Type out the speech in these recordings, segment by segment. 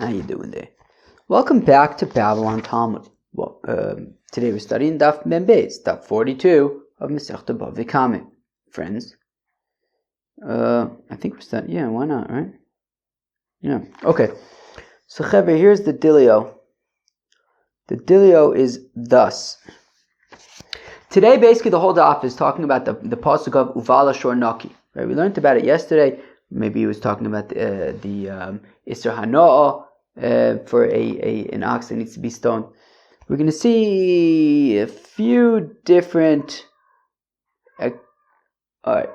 How you doing there? Welcome back to Babylon Talmud. Well, today we're studying Daf Mem Beis, Daf 42 of Masechta BavaKama. Friends, I think we're studying. Yeah, why not, right? Yeah. Okay. So, Chevre, here's the Dilio. The Dilio is thus. Today, basically, the whole Daf is talking about the pasuk of Uvala Shor Naki. Right? We learned about it yesterday. Maybe he was talking about the Isser Hanoah for an ox that needs to be stoned. We're going to see a few different. All right,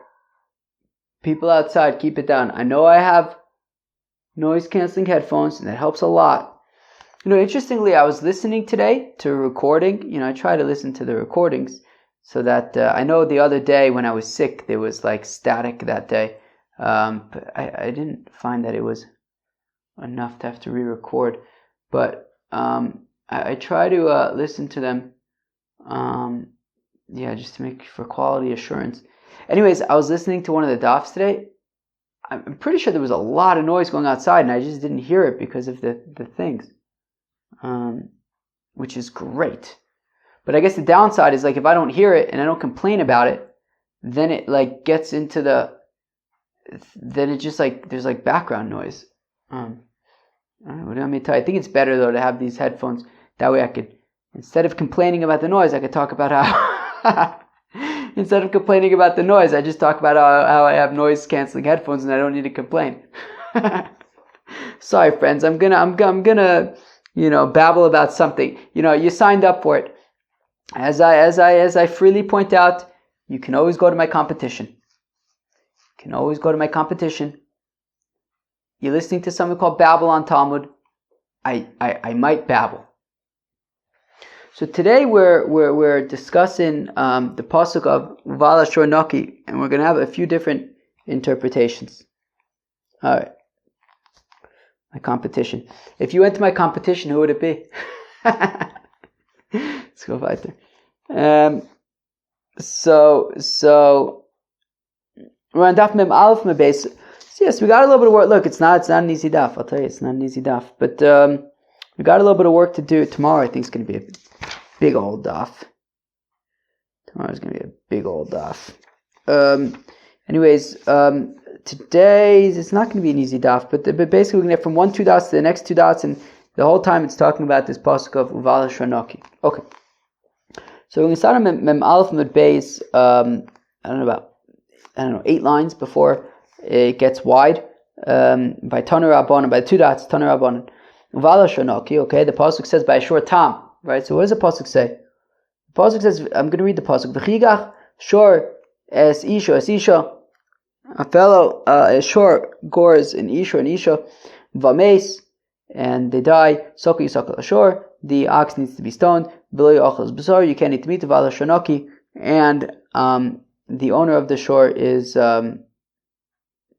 people outside, keep it down. I know I have noise canceling headphones, and that helps a lot. Interestingly, I was listening today to a recording. I try to listen to the recordings so that I know the other day when I was sick, there was like static that day. But I didn't find that it was enough to have to re-record. But I try to listen to them, just to make for quality assurance. Anyways, I was listening to one of the dafs today. I'm pretty sure there was a lot of noise going outside, and I just didn't hear it because of the things, which is great. But I guess the downside is, like, if I don't hear it and I don't complain about it, then it like gets into then it just like there's like background noise. I don't know, what do you want me to tell you? I think it's better though to have these headphones. That way I could, instead of complaining about the noise, I could talk about how instead of complaining about the noise, I just talk about how I have noise canceling headphones and I don't need to complain. Sorry, friends. I'm gonna babble about something. You signed up for it. As I freely point out, you can always go to my competition. You're listening to something called Babylon Talmud. I might babble. So today we're discussing the pasuk of Uvala Shor Naki, and we're going to have a few different interpretations. All right, my competition. If you went to my competition, who would it be? Let's go weiter. So we're on Daf Mem Aleph Mem Beis. So yes, we got a little bit of work. Look, it's not an easy daf. I'll tell you, it's not an easy daf. But we got a little bit of work to do. Tomorrow, I think, it's going to be a big old daf. Tomorrow's going to be a big old daf. Today it's not going to be an easy daf. But basically, we're going to get from 2 dots to the next 2 dots, and the whole time it's talking about this pasuk of Uvala Shor Naki. Okay. So we're going to start on Mem Aleph Mem Beis. I don't know, 8 lines before it gets wide. By Taner Rabbanan, by 2 dots, Taner Rabbanan. Uvala Shor Naki, okay, the pasuk says by a short tam, right? So what does the pasuk say? The pasuk says, I'm going to read the pasuk. V'chigach shor es isha, a fellow, shor gores an isha, v'ames, and they die. Soka yisakal ashor, the ox needs to be stoned. V'lo yachal b'sar, you can't eat the meat. Uvala Shor Naki, and the owner of the shore is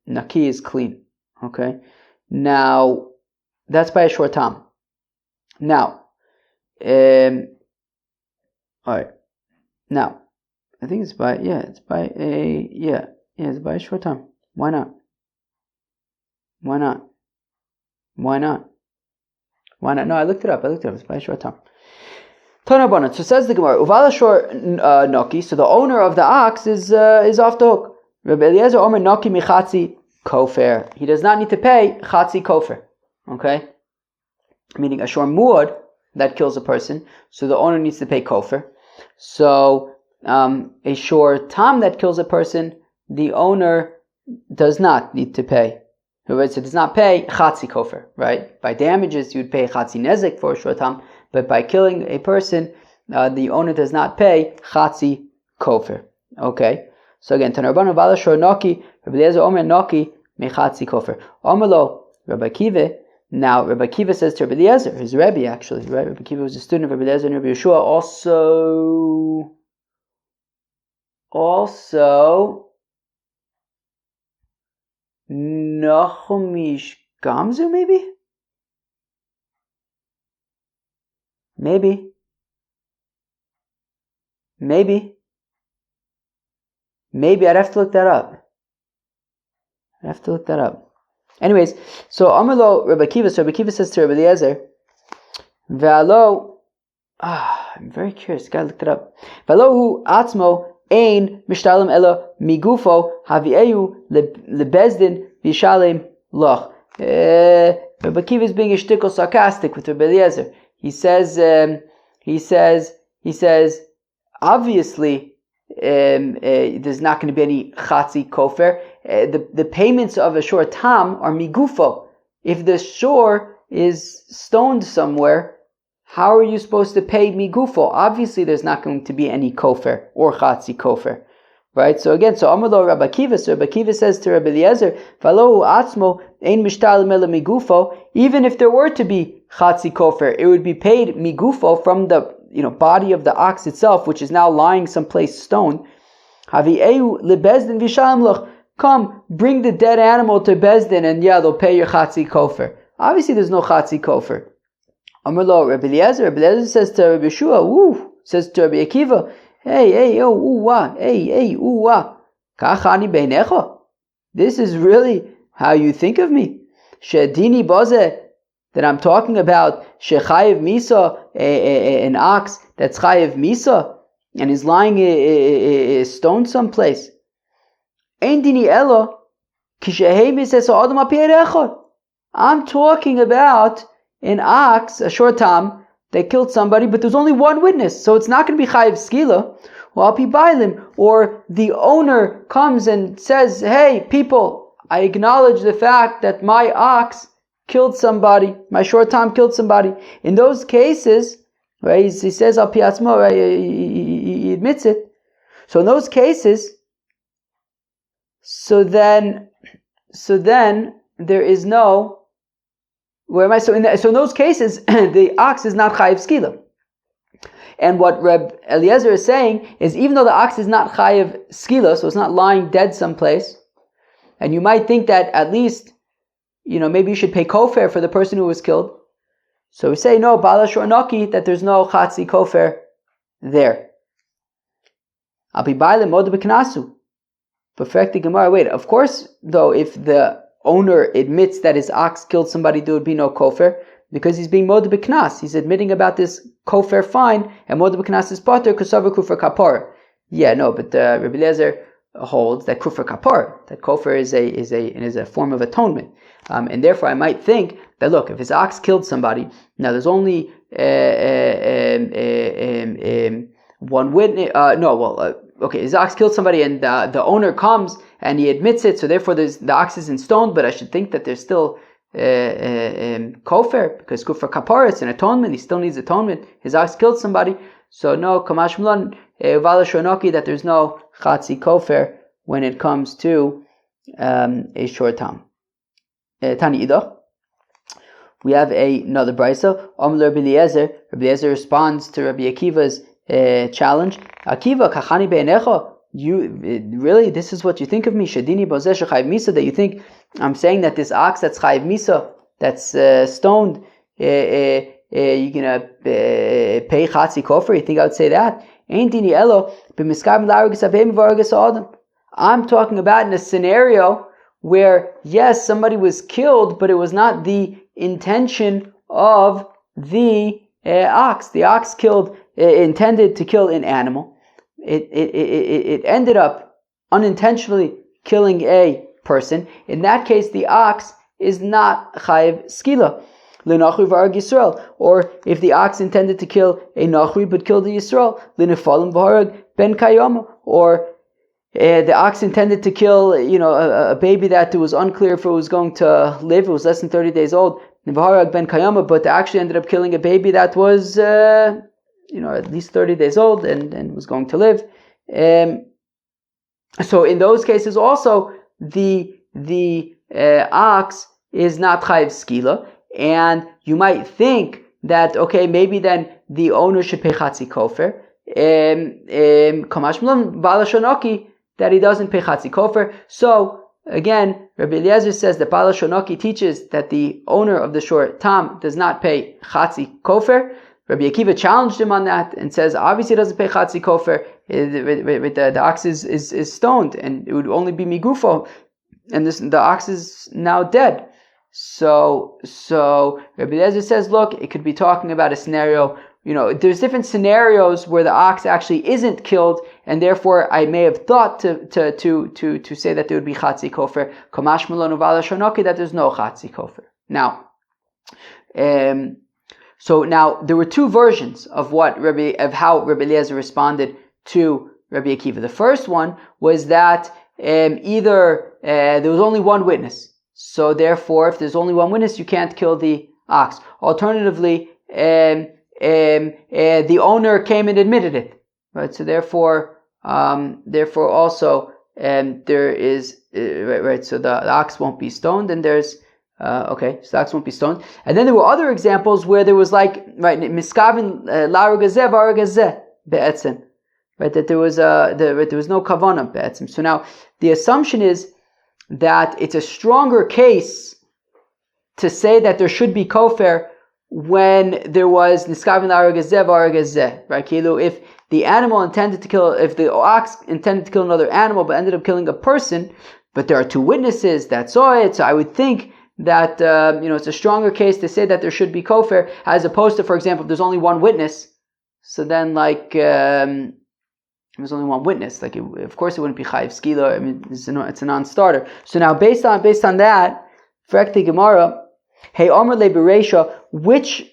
Naki, is clean. Okay? Now, that's by a short time. Now, alright. Now, I think it's by a short time. Why not? No, I looked it up. It's by a short time. So says the Gemara, Uvala Shor Naki, so the owner of the ox is off the hook. Rabbi Eliezer Omer Naki Michatzi Kofer. He does not need to pay Chatzi Kofer. Okay? Meaning a Shor Muad that kills a person, so the owner needs to pay Kofer. So a Shor Tam that kills a person, the owner does not need to pay. So it does not pay Chatzi Kofer, right? By damages, you would pay Chatzi Nezek for a Shor Tam. But by killing a person, the owner does not pay Chatzi Kofer. Okay? So again, Tanarbanu Vala Shor Naki, Rabbi Eliezer Omer Naki, Mechatzi Kofer. Omerlo, Rabbi Kiva. Now, Rabbi Kiva says to Rabbi Eliezer, his Rebbe actually, right? Rabbi Kiva was a student of Rabbi Eliezer and Rabbi Yeshua. Also, Nachumish Gamzu, maybe? Maybe. I'd have to look that up. Anyways, so Amarlo Rabbi Akiva. So Rabbi Akiva says to Rabbi Eliezer, "V'alo." I'm very curious. Guy looked it up. "V'alo hu atzmo ein mishtalim ela migufo havi'eu lebezdin v'shalem loch." Rabbi Akiva is being a shtickle sarcastic with Rabbi Eliezer. He says, obviously, there's not going to be any chatzi kofer. The payments of a shor tam are migufo. If the shor is stoned somewhere, how are you supposed to pay migufo? Obviously, there's not going to be any kofer or chatzi kofer. Right? So again, Amar Rabbi Akiva. So Rabbi Akiva says to Rabbi Eliezer, "V'alo atzmo ein mishtalim ela migufo." Even if there were to be chatzi kofer, it would be paid migufo from the body of the ox itself, which is now lying someplace stoned. Havi'eu lebezdin v'shalem loch. Come, bring the dead animal to Bezdin, and they'll pay your chatzi kofer. Obviously, there's no chatzi kofer. Amar lo Rabbi Eliezer. Rabbi Eliezer says to Rabbi Yeshua, says to Rabbi Akiva, hey, kachani beinecha. This is really how you think of me. Shedini boze, that I'm talking about shechayev misa, an ox that's chayev misa, and is lying stoned someplace. Ein dini elo kishehei mises adam apierechot. I'm talking about an ox, a short tam, that killed somebody, but there's only one witness, so it's not going to be chayiv skila. Or the owner comes and says, "Hey, people, I acknowledge the fact that my ox killed somebody, my short tam killed somebody." In those cases, right, he says al pi atzmo, right, he admits it. So in those cases, so then there is no. Where am I? So in those cases, the ox is not chayiv skila. And what Reb Eliezer is saying is, even though the ox is not chayiv skila, so it's not lying dead someplace, and you might think that at least, maybe you should pay kofer for the person who was killed. So we say, no, bala shornoki, that there's no chatzi kofer there. Abi baile mod beknasu. Perfect the Gemara. Wait, of course, though, if the owner admits that his ox killed somebody, there would be no kofer, because he's being mod beknas. He's admitting about this kofer fine, and mod beknas is potter kusavar kufar kapar. Yeah, no, but Rabbi Eliezer holds that kufar kapar, that kofer is a form of atonement, and therefore I might think that, look, if his ox killed somebody, now there's only one witness. Okay, his ox killed somebody, and the owner comes and he admits it, so therefore the ox isn't stoned, but I should think that there's still kofer, because kufar kapara, it's an atonement, he still needs atonement. His ox killed somebody, so no, kamash mlon, vala shonoki, that there's no chatzi kofer when it comes to a short tam. Tani idach. We have another brisa. Rabbi Eliezer responds to Rabbi Akiva's challenge. Akiva, kachani be'enecha. Really, this is what you think of me? Shadini bozeh shechayiv misa, that you think I'm saying that this ox that's chayiv misa, that's stoned, you're gonna pay chatzi kofer? You think I would say that? Ein dini elo b'miskab l'aragas avim v'aragas adam. I'm talking about in a scenario where, yes, somebody was killed, but it was not the intention of the ox. The ox intended to kill an animal. It ended up unintentionally killing a person. In that case, the ox is not chayiv skila. L'nachri v'arag Yisrael. Or if the ox intended to kill a nachri but killed a Yisrael, l'nefalim v'harag ben kayama. Or the ox intended to kill, a baby that it was unclear if it was going to live. It was less than 30 days old. V'harag ben kayama, but they actually ended up killing a baby that was, at least 30 days old and was going to live. So in those cases also, the ox is not chayiv skila, and you might think that, okay, maybe then the owner should pay chatzi kofer. Kamash mlon bala shonoki, that he doesn't pay chatzi kofer. So again, Rabbi Eliezer says that bala shonoki teaches that the owner of the shor tam does not pay chatzi kofer. Rabbi Akiva challenged him on that and says, obviously he doesn't pay chatzi kofer. The ox is stoned, and it would only be migufo, and the ox is now dead. So Rabbi Eliezer says, look, it could be talking about a scenario. There's different scenarios where the ox actually isn't killed, and therefore I may have thought to say that there would be chatzi kofer. Kamash malonu v'ala shonoki, that there's no chatzi kofer. Now, so now there were two versions of how Rabbi Eliezer responded to Rabbi Akiva. The first one was that either there was only one witness. So therefore, if there's only one witness, you can't kill the ox. Alternatively, the owner came and admitted it, right? So therefore also, there is right. So the ox won't be stoned, and there's so the ox won't be stoned. And then there were other examples where there was miskavin larugazeh varagazeh be'etzem, right? That there was no kavanah be'etzem. So now the assumption is that it's a stronger case to say that there should be kofer when there was niskavin l'aragazeh v'aragazeh, right? If the animal if the ox intended to kill another animal but ended up killing a person, but there are two witnesses that saw it, so I would think that it's a stronger case to say that there should be kofer, as opposed to, for example, if there's only one witness, so then there's only one witness. Of course, it wouldn't be chayiv skila. I mean, it's a non-starter. So now, based on that, Frekti Gemara, hey Omer le Bereisha, which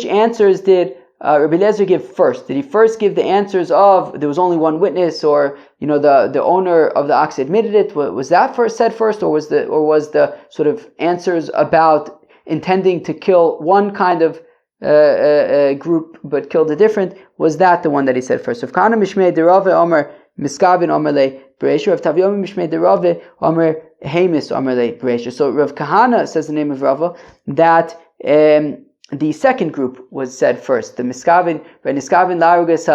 answers did Rabbi Eliezer give first? Did he first give the answers of there was only one witness, or the owner of the ox admitted it? Was that said first, or was the sort of answers about intending to kill one kind of group but killed a different? Was that the one that he said first? If Kana Mishmei Derave Omer Miskavin Omer Le Bereisha, if Tavyomi Mishmei Derave Omer Hamis Omer Le Bereisha. So Rav Kahana says the name of Rava that the second group was said first. The Miskavin, right? Miskavin Larugas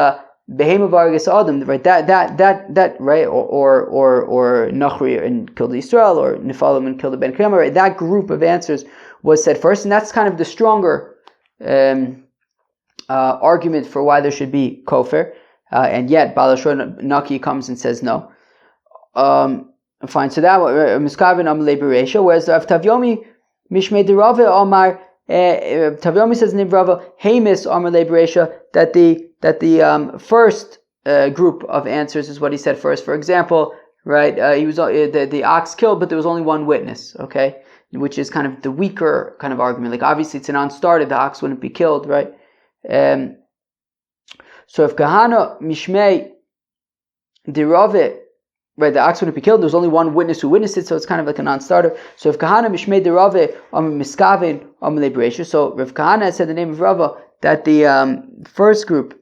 Behema Vargas Adam, right? That right? Or Nachri and killed Israel, or Nephalim and killed the Ben Kriyama, right? That group of answers was said first, and that's kind of the stronger argument for why there should be kofer, and yet Balashor Naki comes and says no. Fine. So that Miskavin Am Leberesha, whereas Rav Tavyomi Mishmei Derave Omar Tavyomi says in Rava Hamis Amar Leberesha that the first group of answers is what he said first. For example, right? He was the ox killed, but there was only one witness. Okay. Which is kind of the weaker kind of argument. Like obviously it's a non-starter, the ox wouldn't be killed, right? So if Kahana Mishmei Derave, right, the ox wouldn't be killed, there's only one witness who witnessed it, so it's kind of like a non-starter. So if Kahana Mishmei Derave Miskavin Leberesha, so Rav Kahana said the name of Rava that the first group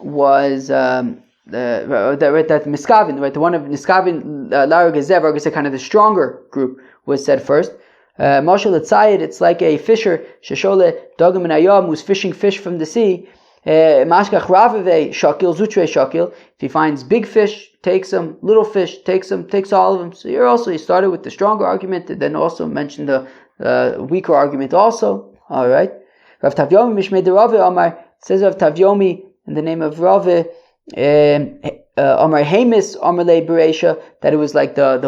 was that Miskavin, right, the one of Miskavin Laragazev, kind of the stronger group, was said first. Mashal Etzayid, it's like a fisher, Sheshole Dogam and Ayam, who's fishing fish from the sea. Mashkach Ravave Shakil, Zutre Shakil. If he finds big fish, takes them, little fish, takes all of them. So he started with the stronger argument, and then also mentioned the weaker argument also. Alright. Rav Tavyomi Mishmei Derave Amar, says Rav Tavyomi in the name of Rave, Amar Hamis Amar Le Bereisha, that it was like the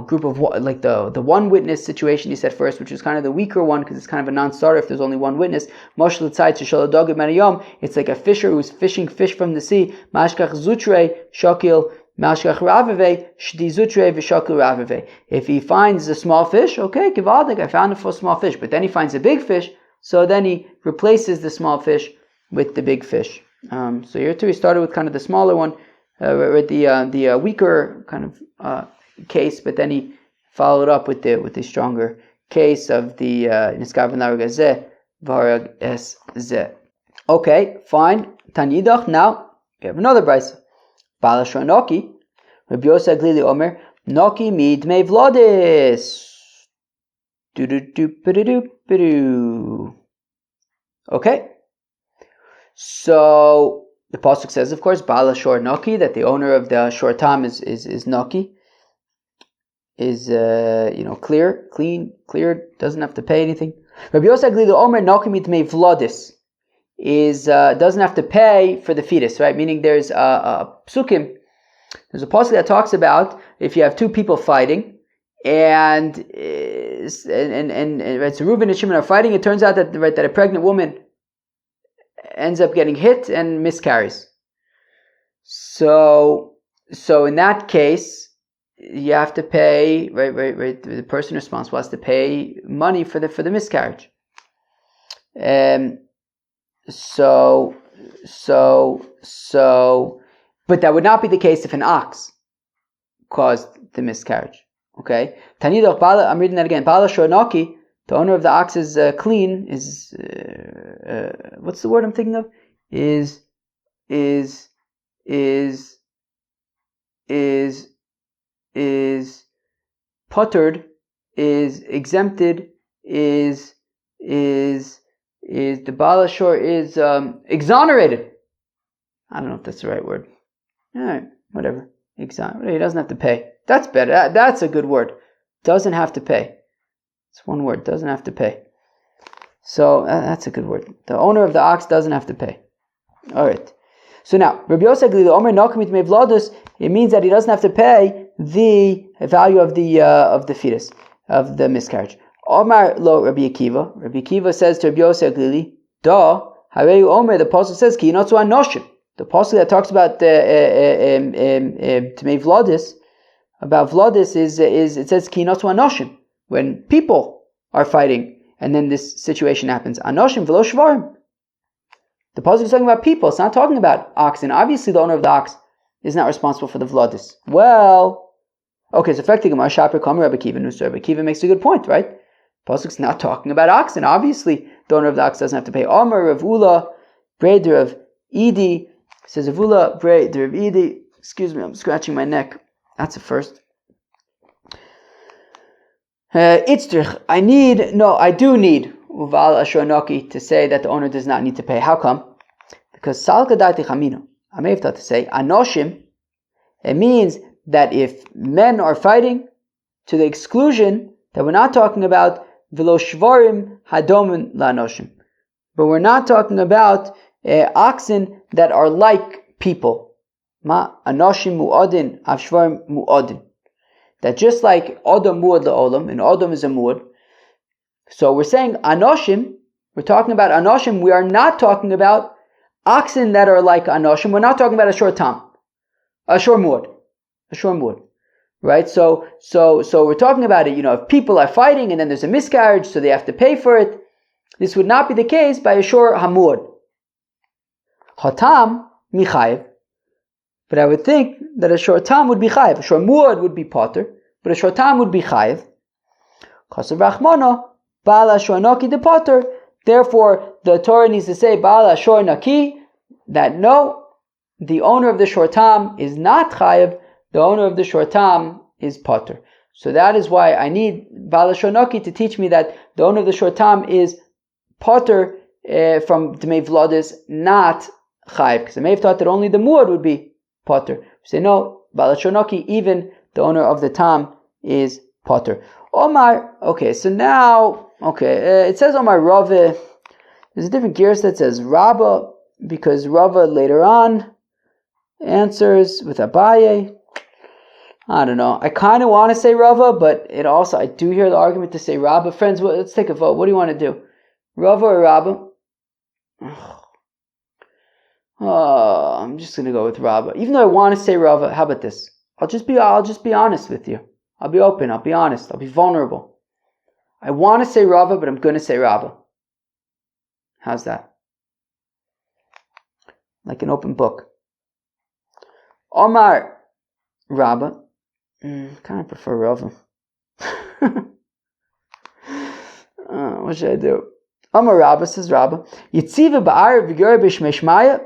group of like the one witness situation he said first, which is kind of the weaker one because it's kind of a non-starter if there's only one witness. Moshel Tzai Sheshol Dogim Manayom, it's like a fisher who's fishing fish from the sea. Mashkach Zutre Shakil Mashkach Ravave Shdi Zutre V'Shakil Ravave. If he finds a small fish, okay, Givaldik, I found a small fish, but then he finds a big fish, so then he replaces the small fish with the big fish. So here too, he started with kind of the smaller one, with the weaker kind of case, but then he followed up with the stronger case of the Niskav Naragazeh Varag Es Zeh. Okay, fine. Tanidach. Now we have another brayso. Balashon Noki, Rabbi Yosef Glili Omer Noki Mid Mei Vlodis. Okay. So the pasuk says, of course, Bala Shor Noki, that the owner of the Shor Tam is Noki, is clear, doesn't have to pay anything. Rabbi Yosef Glili Omer Noki Mid Mei Vlodis is doesn't have to pay for the fetus, right? Meaning there's a psukim, there's a pasuk that talks about if you have two people fighting and right, so Reuben and Shimon are fighting. It turns out that a pregnant woman ends up getting hit and miscarries. So in that case, you have to pay, right. The person responsible has to pay money for the miscarriage. But that would not be the case if an ox caused the miscarriage. Okay. I'm reading that again. Bala Shornaki, the owner of the ox is clean. Is what's the word I'm thinking of? Is puttered, is exempted, is the Bala Shor is exonerated. I don't know if that's the right word. Alright, whatever. Exonerated. He doesn't have to pay. That's better. That's a good word. Doesn't have to pay. It's one word. Doesn't have to pay. So that's a good word. The owner of the ox doesn't have to pay. Alright. So now, Rabbi Yosef Glili Omer Nokamit Mevladus, it means that he doesn't have to pay the value of the fetus, of the miscarriage. Omar lo Rabbi Akiva. Rabbi Akiva says to Rabbi Yosef Glili, Da, Hareyu Omer, the apostle says, Ki yinotzu anoshim. The apostle that talks about Tmei Vladis, about Vladis is it says Ki yinotzu anoshim, when people are fighting, and then this situation happens. Anoshim v'lo shvarim. The apostle is talking about people. It's not talking about oxen. Obviously, the owner of the ox is not responsible for the Vladis. Well, okay, so effectively, Rabbi Akiva makes a good point, right? Pasuk's not talking about oxen. Obviously, the owner of the ox doesn't have to pay. Amar Rav Ula, breder of Edi, says Rav Ula, breder of Edi. Excuse me, I'm scratching my neck. That's a first. Itztrich, I do need Uval Ashornoki to say that the owner does not need to pay. How come? Because Salka Dati Chamino, I may have thought to say, Anoshim, it means that if men are fighting to the exclusion, that we're not talking about Velo Shvarim Hadomin Lanoshim, but we're not talking about oxen that are like people. Ma Anoshim Mu'odin, Avshvarim Mu'odin. That just like Odom Mu'od La'olam, and Odom is a Mu'od, so we're saying Anoshim, we're talking about Anoshim, we are not talking about oxen that are like Anoshim, we're not talking about a shor tam, a shor muad, right? So we're talking about it, if people are fighting and then there's a miscarriage, so they have to pay for it. This would not be the case by a shor hamuad. Hatam, michayev, but I would think that a shor tam would be chayev, a shor muad would be potter, but a shor tam would be chayev. Chasav rachmana, Bala Shor Naki de Potter. Therefore, the Torah needs to say Bala Shor Naki, that no, the owner of the Shor Tam is not Chayev, the owner of the Shor Tam is Potter. So that is why I need Bala Shor Naki to teach me that the owner of the Shor Tam is Potter from Dmei Vladis, not Chayev. Because I may have thought that only the Muad would be Potter. We say no, Bala Shor Naki, even the owner of the Tam is Potter. Omar, okay, so now, it says Omar Rava. There's a different gears that says Rabba, because Rava later on answers with Abaye. I don't know. I kind of want to say Rava, but I do hear the argument to say Rabba. Friends, let's take a vote. What do you want to do? Rava or Rabba? Oh, I'm just going to go with Rabba. Even though I want to say Rava, how about this? I'll just be honest with you. I'll be open, I'll be honest, I'll be vulnerable. I want to say Rava, but I'm going to say Rabba. How's that? Like an open book. Omar Rabba. Kind of prefer Rava. What should I do? Omar Rabba, says Rabba. Yitziva ba'ar v'gor b'shmeshmaya.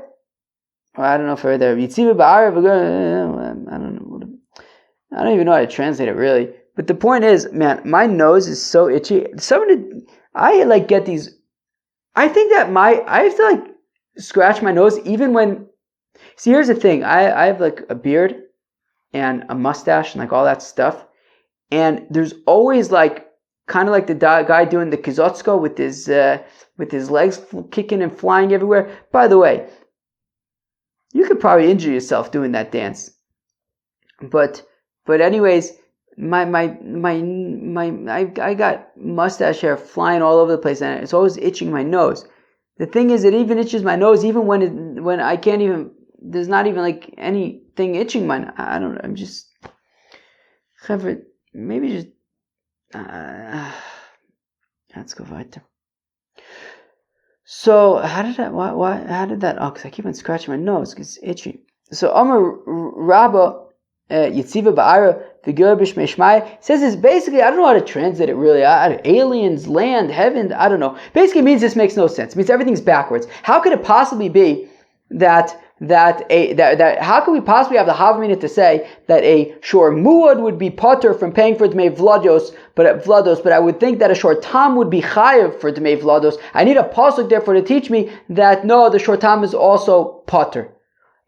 I don't know if I read there. Yitziva ba'ar v'gor. I don't know. I don't even know how to translate it really. But the point is, man, my nose is so itchy. I get these. I think that I have to scratch my nose even when. See, here's the thing. I have a beard and a mustache and all that stuff. And there's always kind of like the guy doing the kizotsko with his legs kicking and flying everywhere. By the way, you could probably injure yourself doing that dance. But anyways, I got mustache hair flying all over the place, and it's always itching my nose. The thing is, it even itches my nose, even when I can't even. There's not even like anything itching my. I don't know. I'm just. Maybe just. Let's go weiter. So how did that? Why? How did that? Oh, because I keep on scratching my nose because it's itchy. So Amar Rabba Yitziva Ba'ara V'Ger B'Shmei Shmai says this basically. I don't know how to translate it really. Aliens, land, heaven. I don't know. Basically, it means this makes no sense. It means everything's backwards. How could it possibly be that how could we possibly have the Havamina to say that a shor muad would be potter from paying for Dmei Vlados, but I would think that a shor tam would be chayev for Dmei Vlados. I need a pasuk therefore to teach me that no, the shor tam is also potter.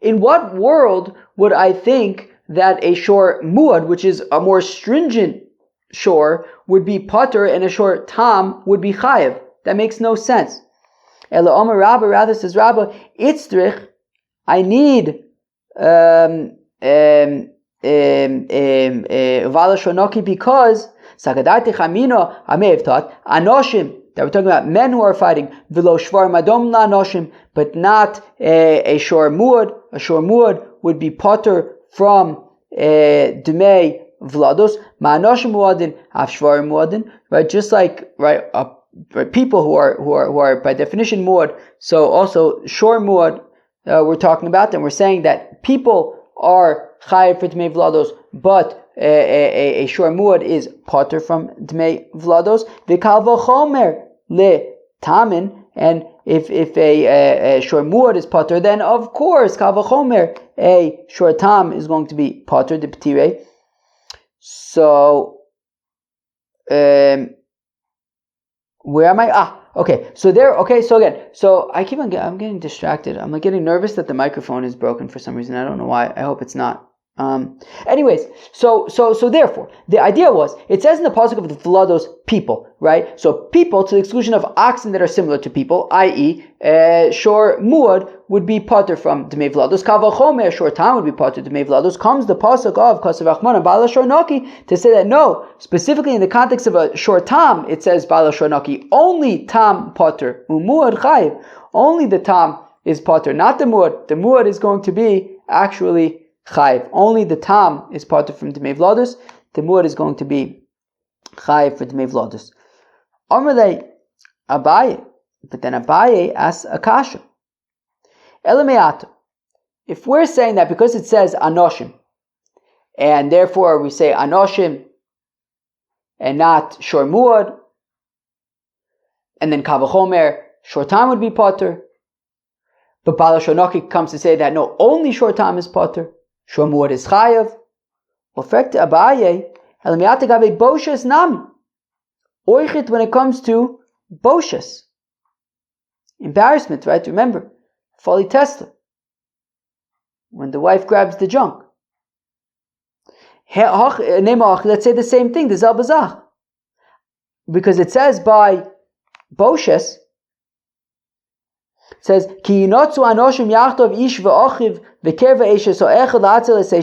In what world would I think that a shor muad, which is a more stringent shor, would be potter and a shor tam would be chayev? That makes no sense. Ela Omer Rabba, rather says Rabba, itzrich, I need Vala Shonoki because Sagadati Chamino, I may have thought Anoshim, that we're talking about men who are fighting, Vilo Shvar Madom La Anoshim, but not a Shor Muad. A Shor Muad would be potter from Dumei Vlados, Ma Anoshim Muadin, Av Shvar Muadin, right? Just like people who are by definition Muad, so also Shor Muad. We're talking about them. We're saying that people are chayiv for Dmei Vlados, but a shor muad is potter from Dmei Vlados. V'kal v'chomer le tamin, and if a shor muad is potter, then of course kal v'chomer a shor tam is going to be potter de petire. So where am I? Okay, so again, I'm getting distracted. I'm getting nervous that the microphone is broken for some reason. I don't know why. I hope it's not. Anyways, so therefore, the idea was, it says in the pasuk of the Vlados, people, right? So people to the exclusion of oxen that are similar to people, i.e., shor muad would be potter from Dmei Vlados, kavachomer shor tam would be potter Dmei Vlados. Comes the pasuk of Kasav Achmana Bala Shor Naki to say that no, specifically in the context of a shor tam, it says Bala Shor Naki, only tam potter, umuad chayiv, only the tam is potter, not the muad. The muad is going to be actually chayiv. Only the tam is potter from Dmei Vlados. The muad is going to be chayiv for Dmei Vlados. Amalei Abaye, but then Abaye asks a kasha. Elameato. If we're saying that because it says anoshim, and therefore we say anoshim and not shor muad, and then kavachomer shor tam would be potter, but Bala Shor Naki comes to say that no, only shor tam is potter. Shor muad is chayav. Ofekte Abaye, Elamiata gabe boshes nami. Oichit when it comes to boshes. Embarrassment, right? Remember, folly testa. When the wife grabs the junk. Let's say the same thing, the Zalbazach. Because it says by boshes, it says, Ki yinotzu anoshim yachtov ish v'ochiv v'ker v'eshes o echad la'atzel es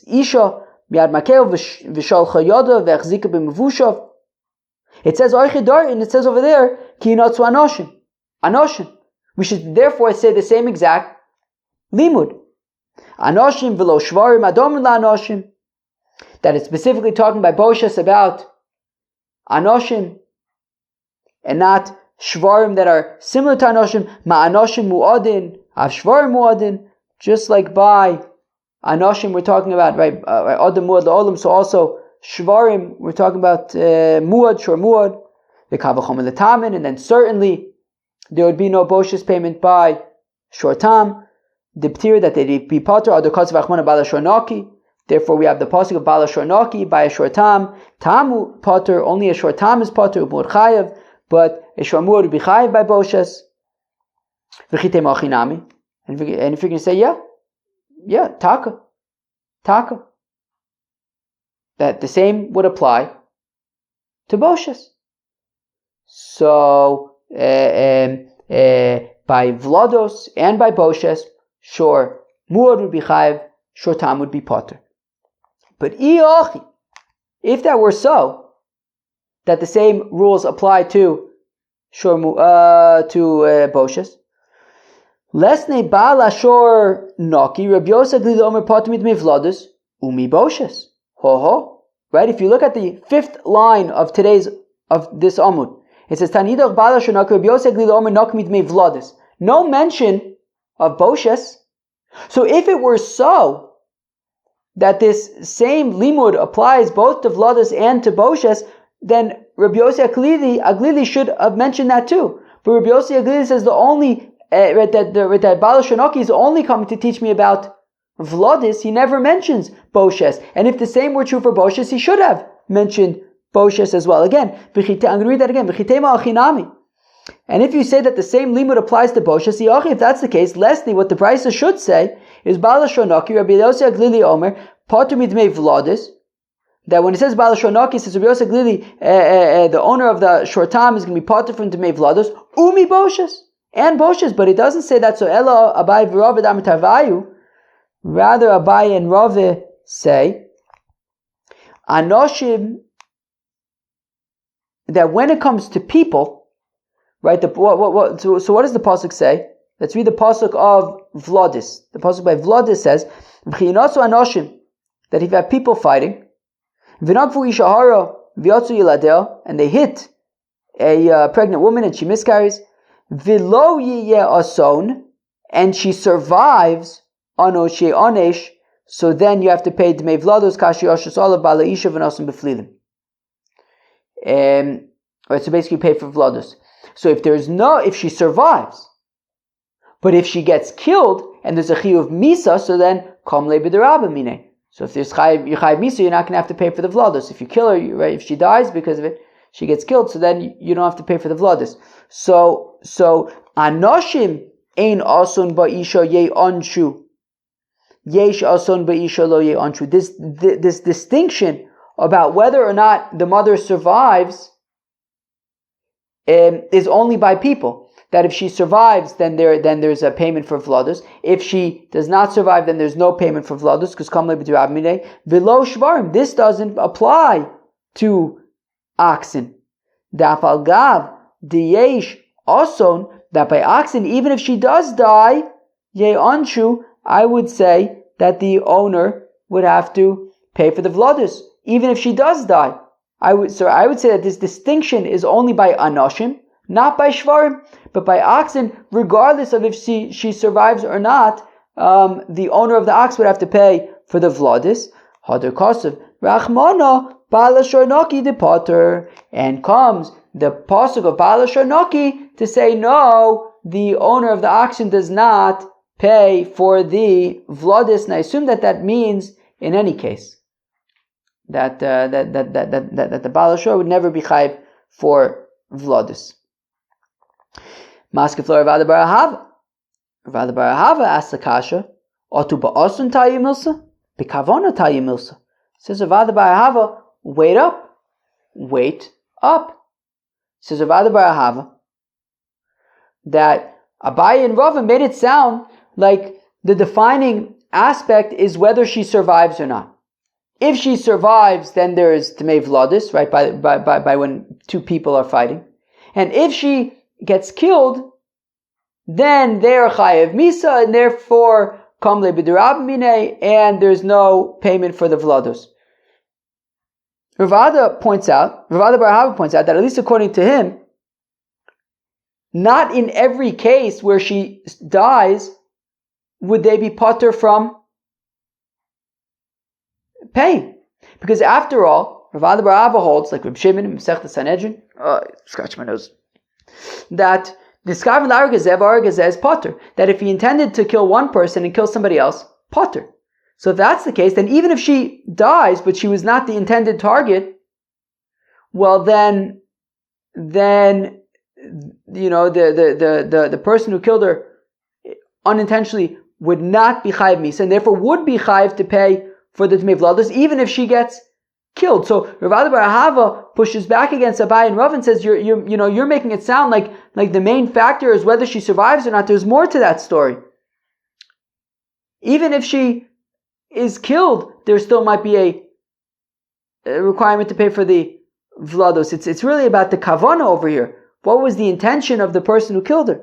isha miad makeo v'shol chayodo v'echzika b'mevushov. It says oichidor, and it says over there, Ki yinotzu anoshim. Anoshim. We should therefore say the same exact limud. Anoshim v'lo shvarim adom la'anoshim. That is specifically talking by Boshes about anoshim and not shvarim that are similar to anoshim. Ma'anoshim mu'adin, av shvarim mu'adin. Just like by anoshim we're talking about, right, adam mu'ad la'olam, so also shvarim we're talking about mu'ad, shor mu'ad, v'kavachom l'tamin, and then certainly there would be no Boshes payment by shor tam. The p'tir that they be potter are the kasav achmana bala shor naki. Therefore, we have the pasuk of Bala Shor Naki by a shor tam. Tamu potter, only a shor tam is potter, umur chayev, but a shor muad would be chayev by Boshes. V'chitei machinami. And if you're going to say, yeah, taka. That the same would apply to Boshes. So, by Vlados and by Boshes, shor muad would be chayev, shor tam would be potter. But if if that were so, that the same rules apply to Boshes, Lesne Bala Shor Noki, Rabbi Yosef Glili Omer Patumit Mevladus, Umi Boshes. Ho ho. Right? If you look at the fifth line of this Amud, it says Tanidach Bala Shor Noki, Rabbi Yosef Glili Omer Nokmit Mevladus. No mention of Boshes. So if it were so that this same limud applies both to Vladus and to Boshes, then Rabbi Yossi Aglili should have mentioned that too. But Rabbi Yossi Aglili says that Bala Shonoki is only coming to teach me about Vladis. He never mentions Boshes. And if the same were true for Boshes, he should have mentioned Boshes as well. Again, I'm going to read that again. And if you say that the same limud applies to Boshes, if that's the case, Leslie, what the Brisa should say is Bala Shonoki, Rabbi Yossi Aglili Omer, Patur Midmei Vladis. That when it says Bala Shonaki, it says Rabbi Yosef Glili, the owner of the Shortam is going to be potter from Demei Vlados, Umi Boshes, and Boshes, but it doesn't say that. So Elo Abai v'Rave Damitavayu, rather Abai and Rave say, Anoshim, that when it comes to people, right? So what does the pasuk say? Let's read the pasuk of Vladis. The pasuk by Vladis says, V'chinosu Anoshim, that if you have people fighting, and they hit a pregnant woman and she miscarries, and she survives, so then you have to pay dmei vlados kashi oshus olav bala isha v'nosim b'flilim. Right, so basically you pay for vlados. So if she survives, but if she gets killed and there's a chiyuv misa, so then kom le b'derabba mineh. So if there's chayiv misa, you're not going to have to pay for the vlados. If you kill her, right? If she dies because of it, she gets killed. So then you don't have to pay for the vlados. So anoshim ein asun ba'isha ye anshu, yesh asun ba'isha lo ye anshu. This distinction about whether or not the mother survives is only by people. That if she survives, then there's a payment for vlados. If she does not survive, then there's no payment for vlados, because kamle b'dirab minei v'lo shvarim. This doesn't apply to oxen. Dafal gav diyesh oson, that by oxen, even if she does die, ye anshu, I would say that the owner would have to pay for the vlados, even if she does die. I would say that this distinction is only by anoshim, not by shvarim, but by oxen, regardless of if she survives or not, the owner of the ox would have to pay for the vladis. Hadar kasav rachmana bala shornaki de potter, and comes the pasuk of bala shornaki to say no, the owner of the oxen does not pay for the vladis. And I assume that means in any case that the bala shor would never be chayiv for vladis. Maskeflor Ravada Barahava. Ravada Barahava asks the kasha, Otu ba'asun tayyimilsa, b'kavona tayyimilsa. Says Ravada Barahava, wait up. Says Ravada Barahava, that Abaye and Rava made it sound like the defining aspect is whether she survives or not. If she survives, then there is Tmei Vladis, right, by when two people are fighting. And if she gets killed, then they are chayev misa, and therefore kamle b'derab minei, and there's no payment for the vlados. Ravada Barahava points out that at least according to him, not in every case where she dies would they be potter from paying, because after all, Ravada Barahava holds, like Reb Shimon in Masechta Sanhedrin, scratch my nose, that the Skav Argazev is potter. That if he intended to kill one person and kill somebody else, potter. So if that's the case, then even if she dies, but she was not the intended target, well then the person who killed her unintentionally would not be chayiv misa, and therefore would be chayiv to pay for the Tmei Vlados, even if she gets killed. So Ravada Barahava pushes back against Abai and Rav and says you're making it sound like the main factor is whether she survives or not. There's more to that story. Even if she is killed, there still might be requirement to pay for the vlados. It's really about the kavana over here. What was the intention of the person who killed her?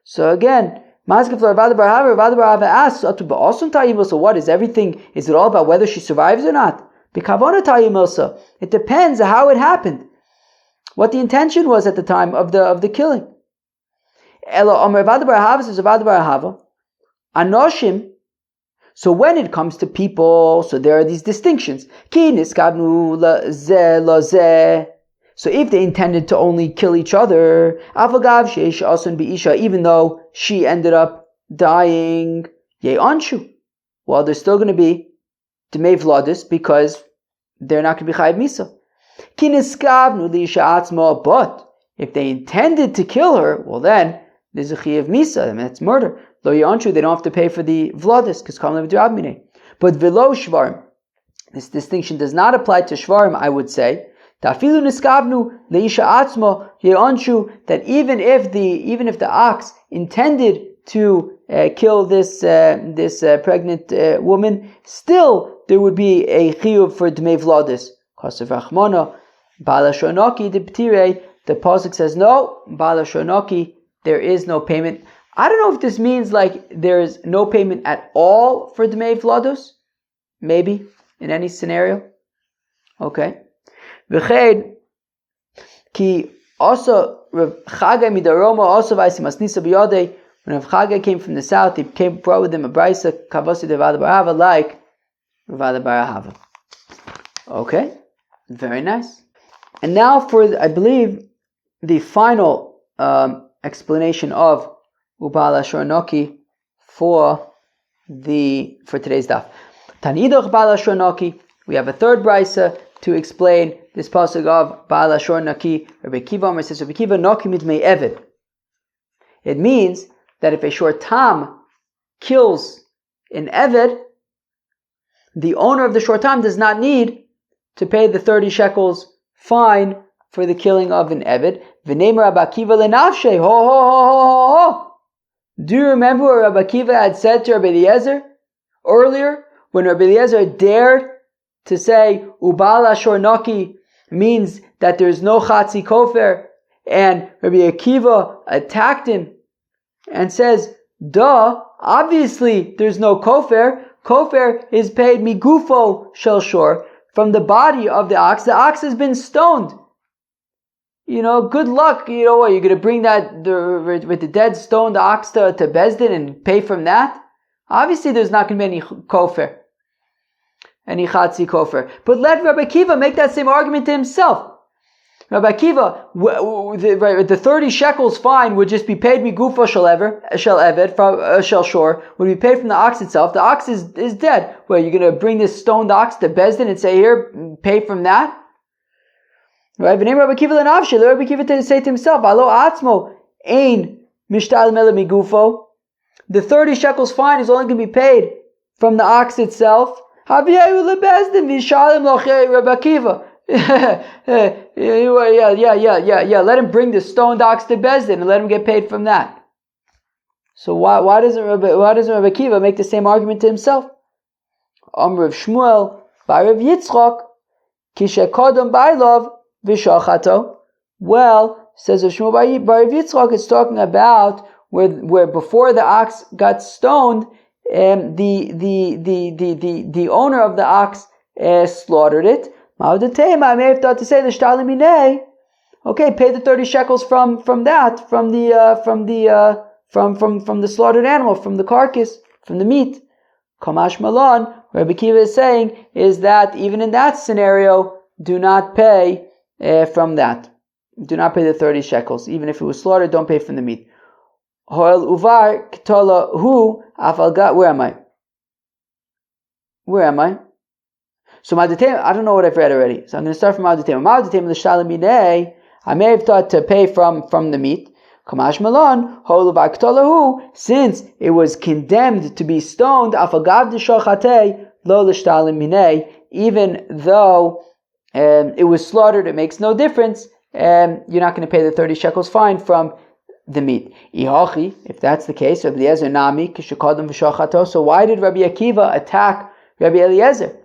So again, Maskef Ravada Barahava asks, so what is everything? Is it all about whether she survives or not? It depends how it happened, what the intention was at the time of the killing. Anoshim. So when it comes to people, so there are these distinctions. So if they intended to only kill each other, even though she ended up dying, well, there's still going to be Dmei Vladis because they're not going to be Chayiv Misa. But if they intended to kill her, well then, there's a Chayiv Misa, that's murder. Lo Yanshu, they don't have to pay for the Vladis, because Kamlev Drabmine. But Velo Shvarim, this distinction does not apply to Shvarim, I would say. That even if the ox intended to kill this pregnant woman, still there would be a chiyuv for dmei vladis. The pasuk says no, bala shonaki, there is no payment. I don't know if this means like there is no payment at all for dmei vladus. Maybe in any scenario. Okay. V'chein ki also Rav Chagai midaroma also vaisi masnisa biyodei. When Rav Chagai came from the south, he brought with him a brisa kavasi de Vada Barahava like Vada Barahava. Okay, very nice. And now for I believe the final explanation of Ubala Shornoki for today's daf. Tanidach Bala Shornoki. We have a third brisa to explain this pasuk of Bala Shor Naki. Rabbi Kiva says, Rabbi Kiva Naki Midmei Eved. It means that if a shor tam kills an Eved, the owner of the shor tam does not need to pay the 30 shekels fine for the killing of an Eved. V'neimer Rabbi Kiva lenafshe. Ho ho ho ho ho ho. Do you remember what Rabbi Kiva had said to Rabbi Eliezer earlier, when Rabbi Eliezer dared to say Ubala Shornaki means that there is no Chatzi Kofer, and Rabbi Akiva attacked him and says, duh, obviously there's no Kofer. Kofer is paid migufo shel shor, from the body of the ox. The ox has been stoned. Good luck. You're going to bring that with the dead stoned ox to Bezdin and pay from that? Obviously there's not going to be any Kofer. Any Chatzi Kofer. But let Rabbi Kiva make that same argument to himself. Rabbi Kiva, the 30 shekels fine would just be paid migufo shel eved, shel shor, would be paid from the ox itself. The ox is dead. Well, you're going to bring this stoned ox to Bezdin and say, here, pay from that? Right? The name Rabbi Kiva lenavshe, let Rabbi Kiva say to himself, alo atzmo, ein mishtal mele migufo. The 30 shekels fine is only going to be paid from the ox itself. Let him bring the stoned ox to Bezdin and let him get paid from that. So why doesn't Rabbi Kiva make the same argument to himself? Amr of Shmuel by Rav Yitzchok kishekodom bailov v'shachato. Well, says Rav Shmuel by Rav Yitzchok, it's talking about where before the ox got stoned, the owner of the ox slaughtered it. I may have thought to say the shtalimine. Okay, pay the 30 shekels from the slaughtered animal, from the carcass, from the meat. Kamash Malon, Rabbi Kiva is saying is that even in that scenario, do not pay from that. Do not pay the 30 shekels. Even if it was slaughtered, don't pay from the meat. Hoel uvar k'tola hu afalgat. Where am I? So Ma'adetem, I don't know what I've read already. So I'm going to start from Ma'adetem. Ma'adetem l'shalaminei. I may have thought to pay from the meat. Kamash malon hoel uvar k'tola hu. Since it was condemned to be stoned, afalgav d'shochatei lo l'shalaminei. Even though it was slaughtered, it makes no difference. You're not going to pay the 30 shekels fine from the meat. If that's the case, Rabbi Eliezer nami kishekodem v'shachato. So why did Rabbi Akiva attack Rabbi Eliezer?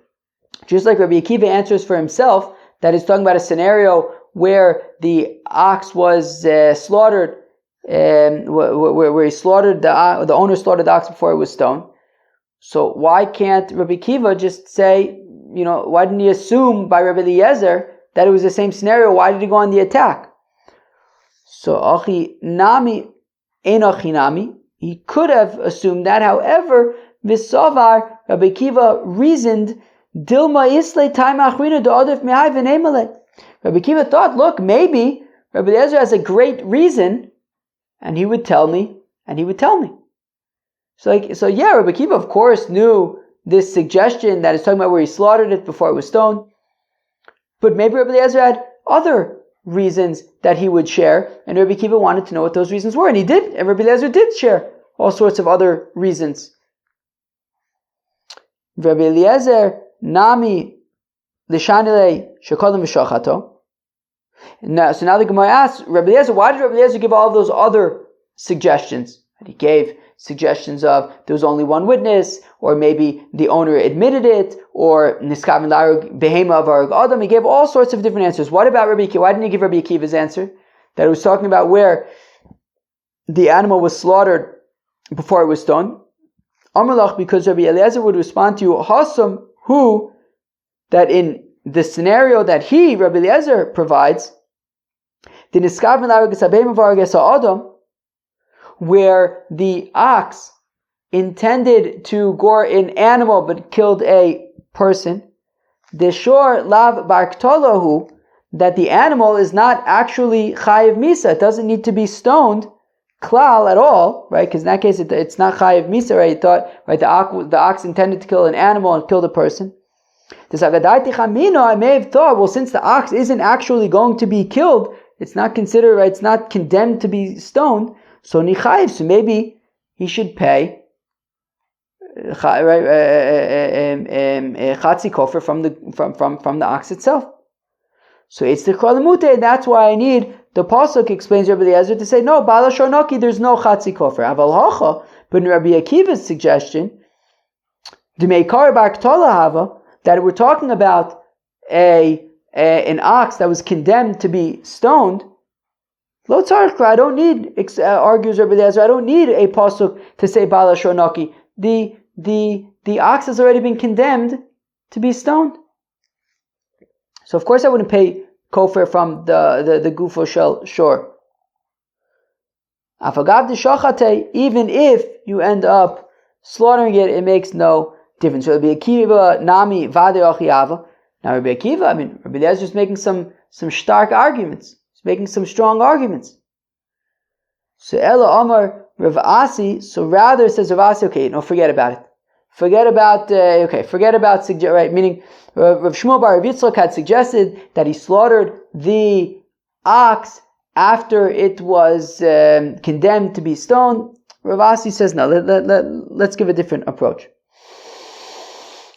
Just like Rabbi Akiva answers for himself, that is talking about a scenario where the ox was slaughtered, where he slaughtered the owner slaughtered the ox before it was stoned. So why can't Rabbi Akiva just say, why didn't he assume by Rabbi Eliezer that it was the same scenario? Why did he go on the attack? So achi nami ein achi nami. He could have assumed that. However, Visavar, Rabbi Akiva reasoned, Dilma isle time achrina do adif mehai v'neimale. Rabbi Akiva thought, look, maybe Rabbi Eliezer has a great reason, and he would tell me. So yeah, Rabbi Akiva of course knew this suggestion that is talking about where he slaughtered it before it was stoned. But maybe Rabbi Eliezer had other reasons that he would share, and Rabbi Akiva wanted to know what those reasons were, and he did, and Rabbi Eliezer did share all sorts of other reasons. Rabbi Eliezer nami lishanile shekodim v'shachato. So now the Gemara asks, Rabbi Eliezer, why did Rabbi Eliezer give all of those other suggestions? And he gave suggestions of there was only one witness, or maybe the owner admitted it, or niskavin l'arug behema of arug adam. He gave all sorts of different answers. What about Rabbi Akiva? Why didn't he give Rabbi Akiva's answer? That it was talking about where the animal was slaughtered before it was stoned. Amalach, because Rabbi Eliezer would respond to you, Hasam, who, that in the scenario that Rabbi Eliezer provides, the niskavin l'arug behema of arug adam, where the ox intended to gore an animal but killed a person, the shor lav barktolahu, that the animal is not actually chayiv misa, it doesn't need to be stoned klal at all, right? Because in that case it's not chayiv misa, right? He thought, right, the ox intended to kill an animal and killed a person. I may have thought, well, since the ox isn't actually going to be killed, it's not considered, right? It's not condemned to be stoned. So nichayiv, so maybe he should pay chatzi kofar from the ox itself. So it's the kralamute, and that's why I need the pasuk explains Rabbi Eliezer to say no, bala shornaki, there's no chatzi kofar. Aval hacha, but in Rabbi Akiva's suggestion, d'meikar barktala hava, that we're talking about an ox that was condemned to be stoned. Lo tzarich, I don't need, argues Rabbi Eliezer, I don't need a pasuk to say bala shornaki. The ox has already been condemned to be stoned. So of course I wouldn't pay kofar from the gufo shor. Afagav de shachate, even if you end up slaughtering it, it makes no difference. So Rabbi Akiva nami vade achiyava. Now Rabbi Akiva, Rabbi Eliezer is just making some stark arguments. He's making some strong arguments. So Ella Amar Rav Asi, so rather says Rav Asi, okay, no, forget about it. Forget about right? Meaning Rav Shmuel bar Rav Yitzchak had suggested that he slaughtered the ox after it was condemned to be stoned. Rav Asi says no. Let's give a different approach.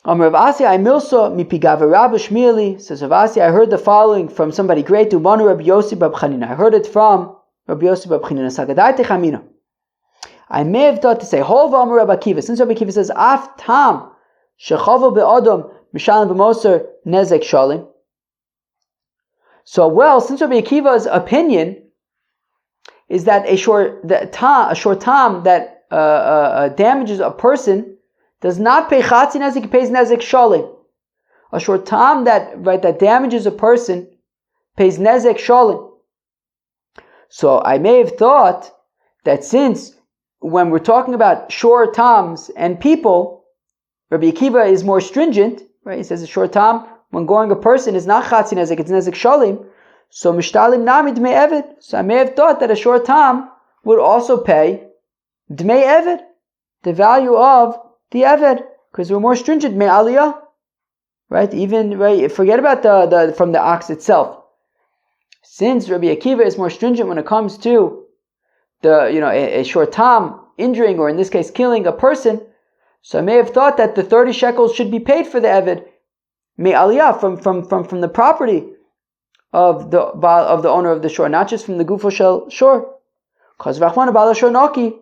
Rav Asi, I milso mipigava Rabbi Shmieli, says Rav Asi, I heard the following from somebody great, Umanu Rabbi Yossi Bab Chanina. I heard it from Rabbi Yossi Bab Chanina. Sagadaite Chamina. I may have thought to say, Hova Amar Rabbi Akiva, since Rabbi Akiva says, Af tam shechava be'adam mishalim b'moser nezek shalim. So, well, since Rabbi Akiva's opinion is that a short tam that damages a person does not pay chatzi nezek, it pays nezek shalim. A short tam that damages a person pays nezek shalim. So I may have thought that since when we're talking about short tams and people, Rabbi Akiva is more stringent, right? He says a short tam when goring a person is not chatzi nezek, it's nezek shalim. So mishtalim nami dmei eved. So I may have thought that a short tam would also pay dmei eved, the value of the eved, because we're more stringent, me aliyah, right? Even right, forget about the from the ox itself. Since Rabbi Akiva is more stringent when it comes to a short tam injuring, or in this case killing a person, so I may have thought that the 30 shekels should be paid for the eved, me aliyah, from the property of the owner of the shore, not just from the gufo shore. Because Rachmana bala shor naki.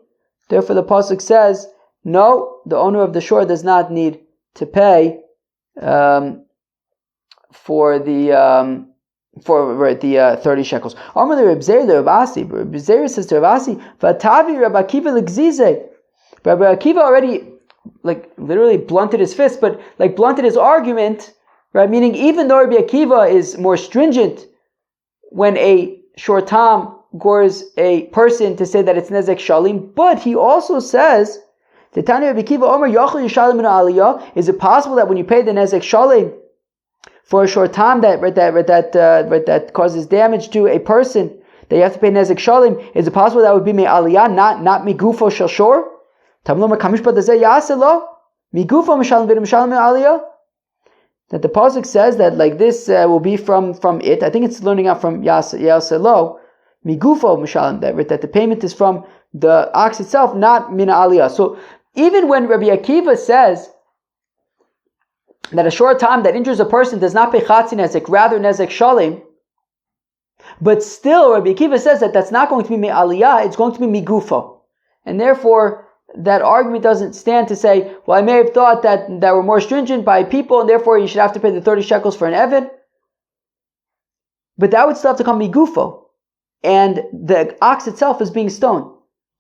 Therefore the pasuk says, no, the owner of the shore does not need to pay the 30 shekels. Amar le Reb Zeir le Reb Asi. Reb Zeir says to Reb Asi, "V'atavi Reb Akiva l'gzize." Reb Akiva already, literally blunted his fist, but blunted his argument, right? Meaning, even though Reb Akiva is more stringent when a shortam gores a person to say that it's nezek shalim, but he also says, is it possible that when you pay the nezek shalim for a shortam that causes damage to a person, that you have to pay nezek shalim? Is it possible that would be me aliyah, not migufo shel shor? That the pasuk says that this will be from it. I think it's learning out from Yaselo, migufo mishalim, that the payment is from the ox itself, not min aliyah. So even when Rabbi Akiva says that a short time that injures a person does not pay chatzi nezek, rather nezek shalim, but still Rabbi Akiva says that that's not going to be min aliyah, it's going to be migufo, and therefore that argument doesn't stand to say, well, I may have thought that we're more stringent by people, and therefore you should have to pay the 30 shekels for an eved. But that would still have to come migufo, and the ox itself is being stoned.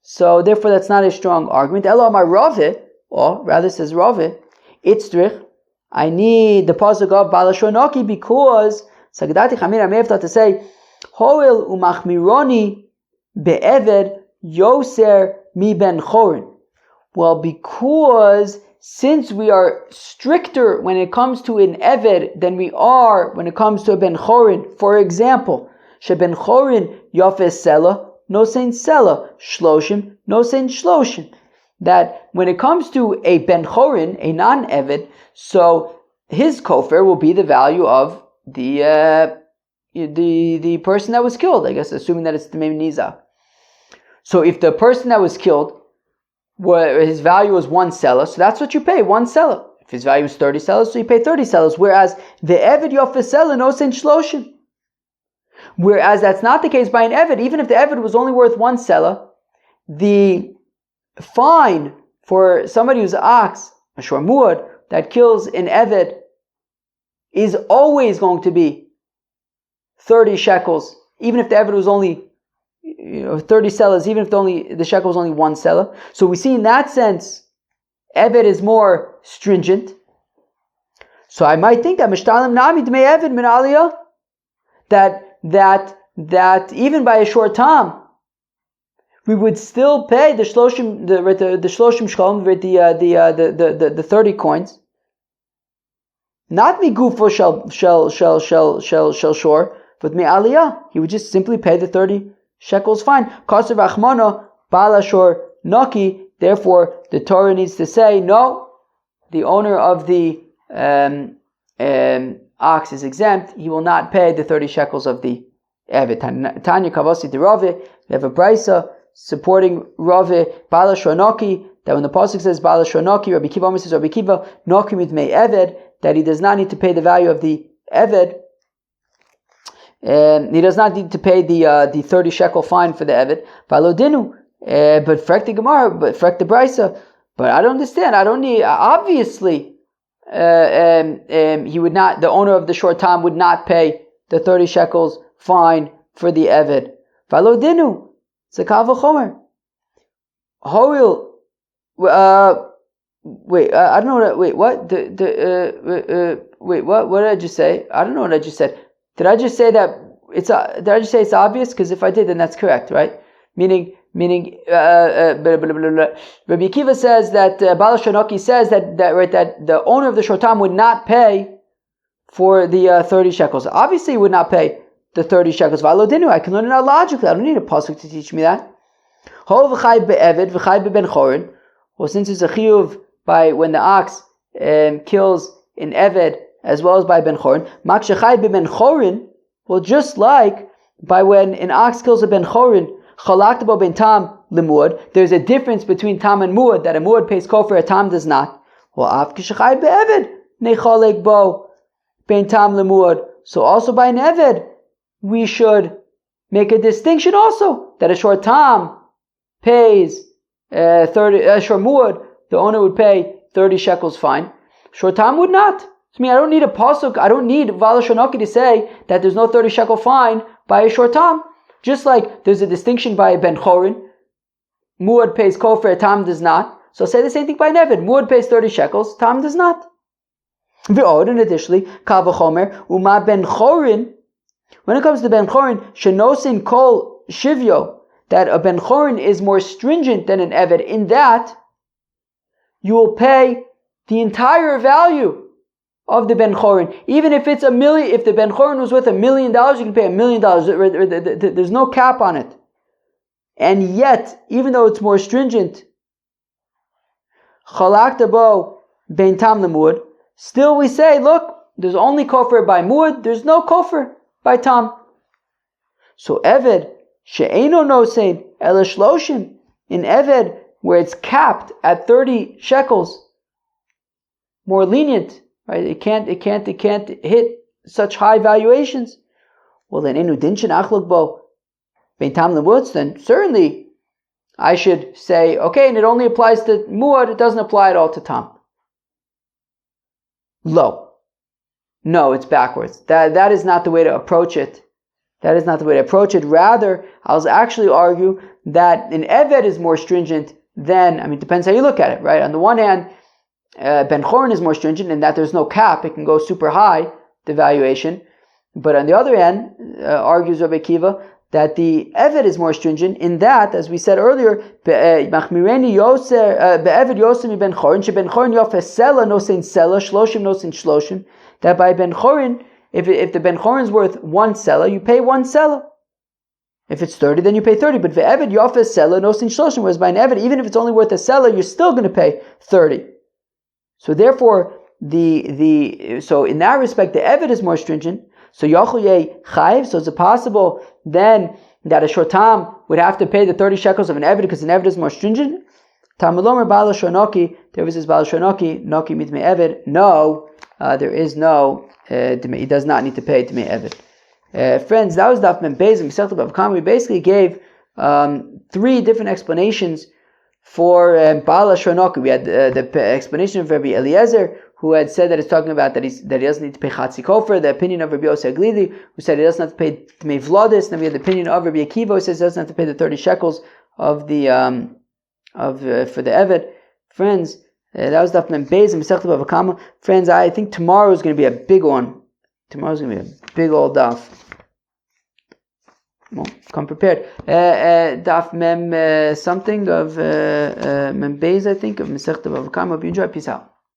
So therefore that's not a strong argument. Elo amar Rave, or rather says Rave, itzrich, I need the pasuk of balashonaki because Sagadati Chamir, I may have thought to say, Hoil umachmironi be'eved yoser mi ben chorin. Well, because since we are stricter when it comes to an eved than we are when it comes to a ben chorin, for example, she ben chorin yafes sela, no sein sela, shloshim, no sein shloshim. That when it comes to a ben chorin, a non-eved, so his kofer will be the value of the person that was killed, I guess, assuming that it's the Nizak. So if the person that was killed, his value was 1 selah, so that's what you pay, 1 selah. If his value is 30 sellers, so you pay 30 sellers. Whereas the eved yofes selah no sein shloshim. Whereas that's not the case by an eved. Even if the eved was only worth 1 selah, the fine for somebody who's ox, a shormuad, that kills an eved, is always going to be 30 shekels, even if the eved was only 30 sellers, even if the shekel was only 1 selah. So we see in that sense, eved is more stringent. So I might think that mishtalim nami dmei eved min aliyah, that even by a short time, we would still pay the shloshim, the shloshim shkolm, the 30 coins. Not migufo shel shor, but mi aliyah. He would just simply pay the 30 shekels fine. Kaser v'achmano balashor naki. Therefore, the Torah needs to say, no, the owner of the ox is exempt. He will not pay the 30 shekels of the eved. Tanya kavasi de Rave. We have a brisa supporting Rave balashor naki. That when the pasuk says balashor naki, Rabbi Kiva says Rabbi Kiva naki mitmei eved, that he does not need to pay the value of the eved. He does not need to pay the 30 shekel fine for the eved. Balodinu, but frek the Gemara, but frek the brisa. But I don't understand. I don't need. Obviously, he would not. The owner of the short time would not pay the 30 shekels fine for the eved. Balodinu, zakav v'chomer. Hoil. Wait. I don't know. Wait. What? Wait. What did I just say? I don't know what I just said. Did I just say that did I just say it's obvious? Because if I did, then that's correct, right? Meaning, Rabbi Akiva says that Balashanoki says that the owner of the shortam would not pay for the 30 shekels. Obviously, he would not pay the 30 shekels. V'alodinu, I can learn it out logically. I don't need a pasuk to teach me that. Ho v'chai be'eved v'chai be'ben chorin. Well, since it's a chiyuv by when the ox kills an eved, as well as by ben chorin. Mak shechai ben chorin, well, just like by when an ox kills a ben chorin, chalakta bo ben tam lemuad. There's a difference between tam and muad, that a muad pays kofar, a tam does not. Well, af kishechai be'eved nechalek bo ben tam lemuad. So also by an eved, we should make a distinction also that a short tam pays 30. Short muad, the owner would pay 30 shekels fine. Short tam would not. So I mean, I don't need a pasuk. I don't need Vala Shonoki to say that there's no 30 shekel fine by a short tam. Just like there's a distinction by a ben chorin. Muad pays kofar, tam does not. So say the same thing by an Eved. Muad pays 30 shekels, tam does not. And additionally, kal v'chomer, uma ben chorin, when it comes to ben chorin, shenosin kol shivyo, that a ben chorin is more stringent than an Eved in that you will pay the entire value of the ben chorin. Even if it's $1 million, if the ben chorin was worth $1 million, you can pay $1 million. There's no cap on it. And yet, even though it's more stringent, chalakta bo bein tam lemud, still we say, look, there's only kofar by mud, there's no kofar by tam. So Eved, she'eno nosein, ela shloshim, in Eved, where it's capped at 30 shekels, more lenient, right? It can't hit such high valuations. Well, then enu dinshin achlok bo bein tam lemud, then certainly I should say, okay, and it only applies to muad, it doesn't apply at all to tam. Low. No, it's backwards. That is not the way to approach it. That is not the way to approach it. Rather, I'll actually argue that an Eved is more stringent than, I mean, it depends how you look at it, right? On the one hand, Ben Chorin is more stringent in that there's no cap. It can go super high, the valuation. But on the other hand, argues Rabbi Akiva, that the Eved is more stringent in that, as we said earlier, Machmireni Yoser, Be'eved Yoser mi Ben Chorin, she Ben Chorin Yofes Sela nosein Sela, Shloshim nosein Shloshim, that by Ben Chorin, if the Ben Chorin is worth 1 Sela, you pay 1 Sela. If it's 30, then you pay 30. But Ve'eved Yofes Sela nosein Shloshim, whereas by an Eved, even if it's only worth a Sela, you're still going to pay 30. So therefore, so in that respect, the Eved is more stringent. So Yachol Yeh Chayiv, so is it possible then that a shortam would have to pay the 30 shekels of an Eved because an Eved is more stringent? Tamulomer Bala Shonoki, there is this Bala Shonoki, Noki Mitme Eved. No, there is no, he does not need to pay Tmei Eved. Friends, that was Daf Mem Beis and Masechta BavaKama. We basically gave 3 different explanations for Bala Shonoki. We had the explanation of Rabbi Eliezer, who had said that it's talking about that he doesn't need to pay Chatzi Kofer, the opinion of Rabbi Yosef Glili, who said he doesn't have to pay Tmei Vlodis. Then we had the opinion of Rabbi Akiva, who says he doesn't have to pay the 30 shekels of the for the Eved. Friends, that was Daf Mem Beis and Masechta BavaKama. Friends, I think tomorrow is going to be a big one. Tomorrow's going to be a big old daf. Well, come prepared. Daf Mem something of Mem Beis, I think, of Masechta BavaKama. Hope you enjoy. Peace out.